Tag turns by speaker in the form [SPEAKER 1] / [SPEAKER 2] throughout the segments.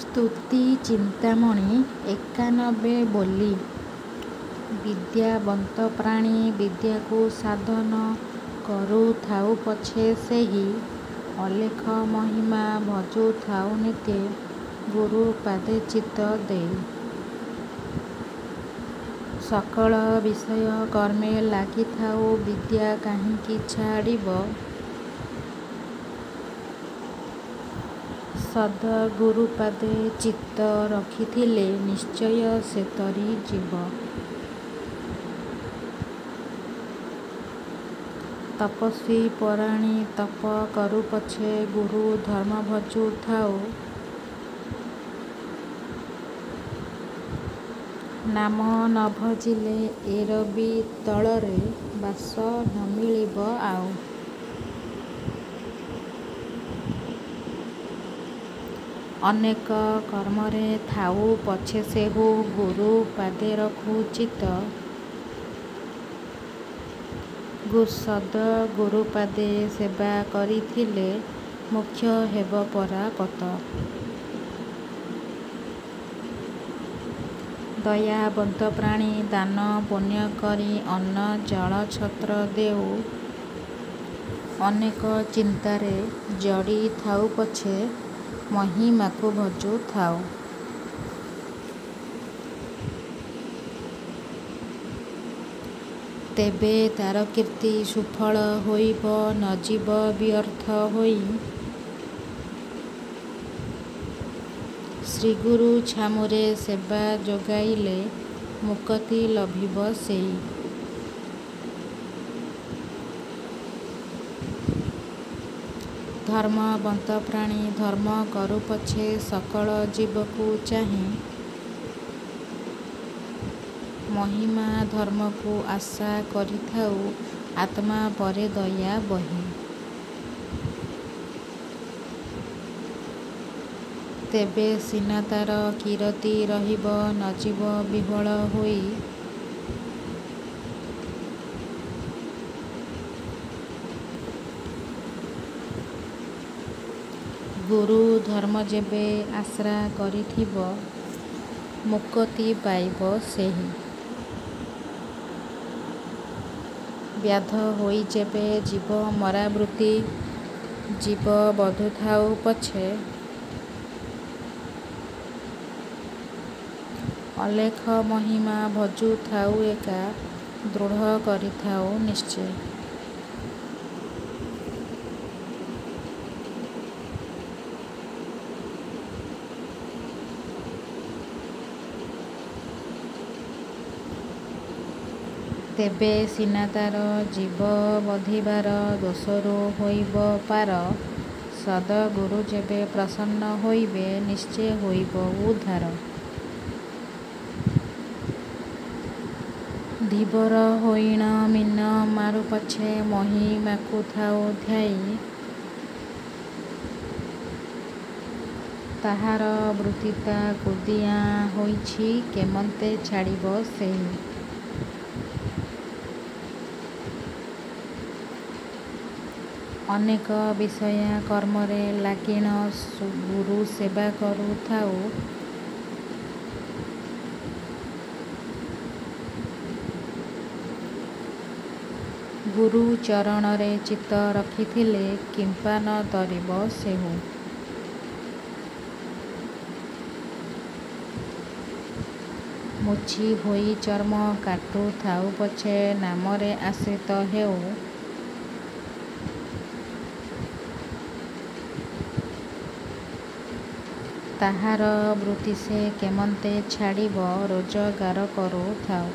[SPEAKER 1] ସ୍ତୁତି ଚିନ୍ତାମଣି 91 ବୋଲି। ବିଦ୍ୟାବନ୍ତ ପ୍ରାଣୀ ବିଦ୍ୟାକୁ ସାଧନ କରୁଥାଉ ପଛେ ସେହି ଅଲେଖ ମହିମା ଭଜୁଥାଉ ନିତ୍ୟେ ଗୁରୁ ପାଦେ ଚିତ୍ତ ଦେଇ। ସକଳ ବିଷୟ କର୍ମେ ଲାଗିଥାଉ ବିଦ୍ୟା କାହିଁକି ଛାଡ଼ିବ। ସଦ୍‌ଗୁରୁପାଦେ ଚିତ୍ତ ରଖିଥିଲେ ନିଶ୍ଚୟ ସେ ତରି ଯିବ। ତପସ୍ୱୀ ପରାଣୀ ତପ କରୁ ପଛେ ଗୁରୁ ଧର୍ମ ଭଜୁଥାଉ। ନାମ ନ ଭଜିଲେ ଏ ରବି ତଳରେ ବାସ ନ ମିଳିବ ଆଉ। ଅନେକ କର୍ମରେ ଥାଉ ପଛେ ସେହୁ ଗୁରୁ ପାଦେ ରଖୁ ଚିତ୍ତ। ସଦ୍‌ଗୁରୁପାଦେ ସେବା କରିଥିଲେ ମୋକ୍ଷ ହେବ ପରା କତ। ଦୟାବନ୍ତ ପ୍ରାଣୀ ଦାନ ପୁଣ୍ୟ କରି ଅନ୍ନ ଜଳ ଛତ୍ର ଦେଉ। ଅନେକ ଚିନ୍ତାରେ ଜଡ଼ି ଥାଉ ପଛେ ମହିମାକୁ ଭଜୁଥାଉ। ତେବେ ତାର କୀର୍ତ୍ତି ସୁଫଳ ହୋଇବ ନ ଯିବ ବ୍ୟର୍ଥ ହୋଇ। ଶ୍ରୀଗୁରୁ ଛାମୁରେ ସେବା ଯୋଗାଇଲେ ମୁକ୍ତି ଲଭିବ ସେଇ। ଧର୍ମବନ୍ତ ପ୍ରାଣୀ ଧର୍ମ କରୁ ପଛେ ସକଳ ଜୀବକୁ ଚାହିଁ। ମହିମା ଧର୍ମକୁ ଆଶା କରିଥାଉ ଆତ୍ମା ପରେ ଦୟା ବହି। ତେବେ ସିନା ତାର କୀରତି ରହିବ ନ ଯିବ ବିହ୍ୱଳ ହୋଇ। ଗୁରୁ ଧର୍ମ ଯେବେ ଆଶ୍ରା କରିଥିବ ମୁକ୍ତି ପାଇବ ସେହି। ବ୍ୟାଧ ହୋଇ ଯେବେ ଯିବ ମରା ବୃତ୍ତି ଜୀବ ବଧୁଥାଉ ପଛେ। ଅଲେଖ ମହିମା ଭଜୁଥାଉ ଏକା ଦୃଢ଼ କରିଥାଉ ନିଶ୍ଚେ। ତେବେ ସିନା ତାର ଜୀବ ବଧିବାର ଦୋଷରୁ ହୋଇବ ପାର। ସଦ୍‌ଗୁରୁ ଯେବେ ପ୍ରସନ୍ନ ହୋଇବେ ନିଶ୍ଚେ ହୋଇବ ଉଦ୍ଧାର। ଧୀବର ହୋଇଣ ମୀନ ମାରୁ ପଛେ ମହିମାକୁ ଥାଉ ଧ୍ୟାୟୀ। ତାହାର ବୃତ୍ତିତା କୁଦିଆଁ ହୋଇଛି କେମନ୍ତେ ଛାଡ଼ିବ ସେହି। ଅନେକ ବିଷୟା କର୍ମରେ ଲାଗିଣ ଗୁରୁ ସେବା କରୁଥାଉ। ଗୁରୁ ଚରଣରେ ଚିତ୍ତ ରଖିଥିଲେ କିମ୍ପା ନ ତରିବ ସେହୁ। ମୁଛି ହୋଇ ଚର୍ମ କାଟୁଥାଉ ପଛେ ନାମରେ ଆଶ୍ରିତ ହେଉ। ତାହାର ବୃତ୍ତି ସେ କେମନ୍ତେ ଛାଡ଼ିବ ରୋଜଗାର କରୁଥାଉ।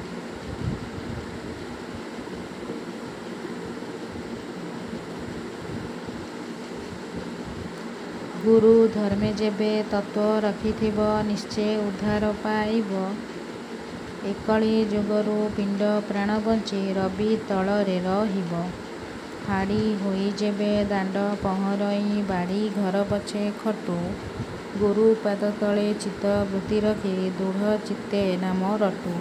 [SPEAKER 1] ଗୁରୁ ଧର୍ମେ ଯେବେ ତତ୍ତ୍ୱ ରଖିଥିବ ନିଶ୍ଚେ ଉଦ୍ଧାର ପାଇବ। ଏ କଳି ଯୁଗରୁ ପିଣ୍ଡ ପ୍ରାଣ ବଞ୍ଚି ରବି ତଳରେ ରହିବ। ହାଡ଼ି ହୋଇ ଯେବେ ଦାଣ୍ଡ ପହଁରଇ ବାଡ଼ି ଘର ପଛେ ଖଟୁ। ଗୁରୁ ପାଦ ତଳେ ଚିତ୍ତ ବୃତ୍ତି ରଖି ଦୃଢ଼ ଚିତ୍ତେ ନାମ ରଟୁ।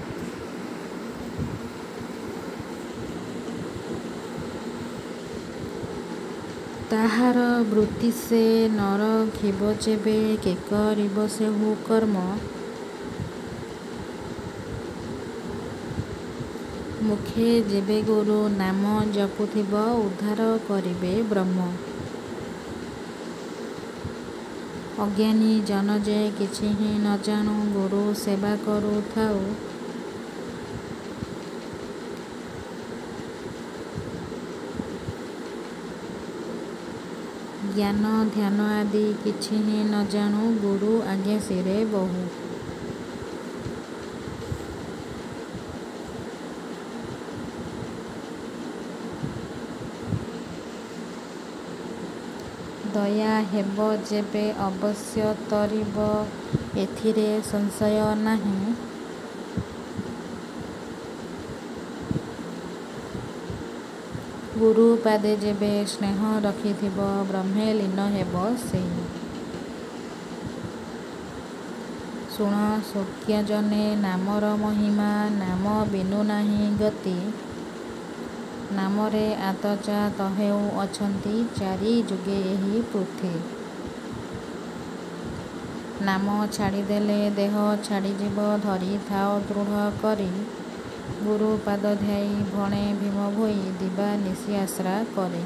[SPEAKER 1] ତାହାର ବୃତ୍ତି ସେ ନ ରଖିବ ଯେବେ କେ କରିବ ସେହୁ କର୍ମ। ମୁଖେ ଯେବେ ଗୁରୁ ନାମ ଜପୁଥିବ ଉଦ୍ଧାର କରିବେ ବ୍ରହ୍ମ। ଅଜ୍ଞାନୀ ଜନ ଯେ କିଛି ହିଁ ନ ଜାଣୁ ଗୁରୁ ସେବା କରୁଥାଉ। ଜ୍ଞାନ ଧ୍ୟାନ ଆଦି କିଛି ହିଁ ନ ଜାଣୁ ଗୁରୁ ଆଜ୍ଞା ଶିରେ ବହୁ। ଦୟା ହେବ ଯେବେ ଅବଶ୍ୟ ତରିବ ଏଥିରେ ସଂଶୟ ନାହିଁ। ଗୁରୁ ପାଦେ ଯେବେ ସ୍ନେହ ରଖିଥିବ ବ୍ରହ୍ମେ ଲୀନ ହେବ ସେହି। ଶୁଣ ସୌଖ୍ୟଜନେ ନାମର ମହିମା ନାମ ବିନୁ ନାହିଁ ଗତି। ନାମରେ ଆତଚା ତହେଉ ଅଛନ୍ତି ଚାରି ଯୁଗେ ଏହି ପୃଥ୍ୱୀ। ନାମ ଛାଡ଼ିଦେଲେ ଦେହ ଛାଡ଼ିଯିବ ଧରିଥାଅ ଦୃଢ଼ କରି। ଗୁରୁ ପାଦ ଧ୍ୟାଇ ଭଣେ ଭୀମ ଭୋଇ ଦିବା ନିଶି ଆଶ୍ରା କରେ।